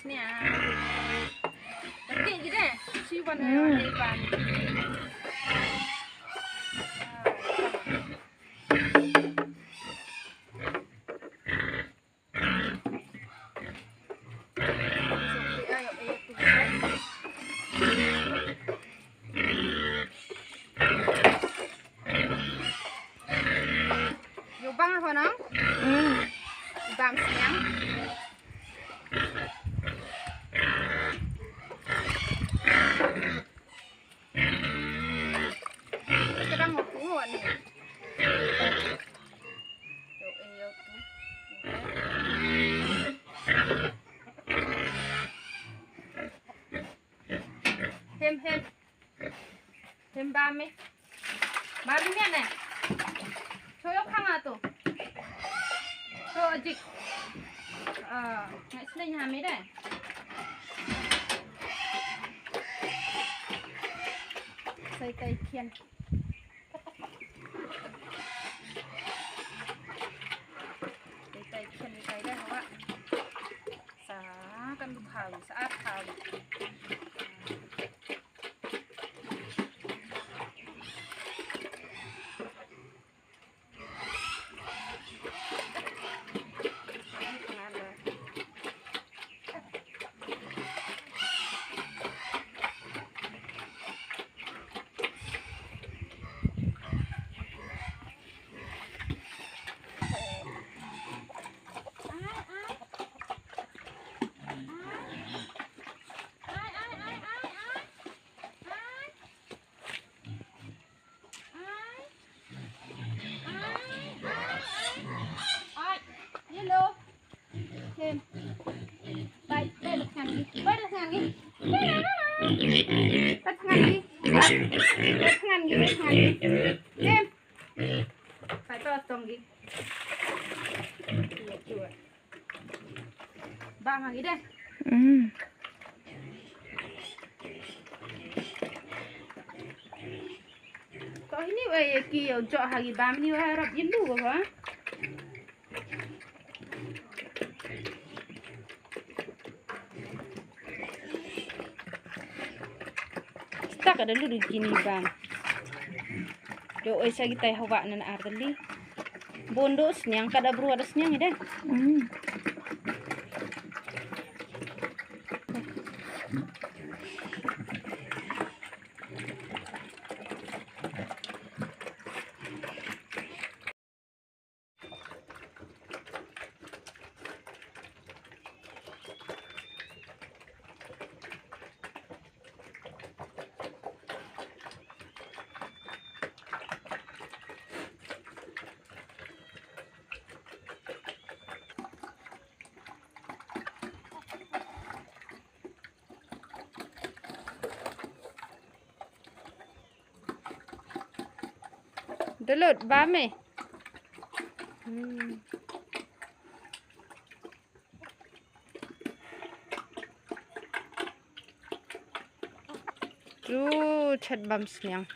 sniang. Tapi je si warna depan. Bang apa nang? Bang sniang. Kita mau kuat nih. Hem bami ni này. Thôi khang à tu. Thôi dịch. Ngày sinh nhà mấy đây. Xây cây khiên. Cây khiên cây đây các bạn. Xả căn thảo, xả thảo. Đây là thằng gì? Đây là thằng gì? Đây là thằng gì? Em phải to tông gì? Ba mà gì đây? Có ini vậy kia cho hàng ba mươi hai rập yên đủ hả? Tak ada dulu di sini bang. Do esa kita hawa nan ardali. Bondo sniang kada bru ada sniang ida. Delut bame. Chu chat bam sniang.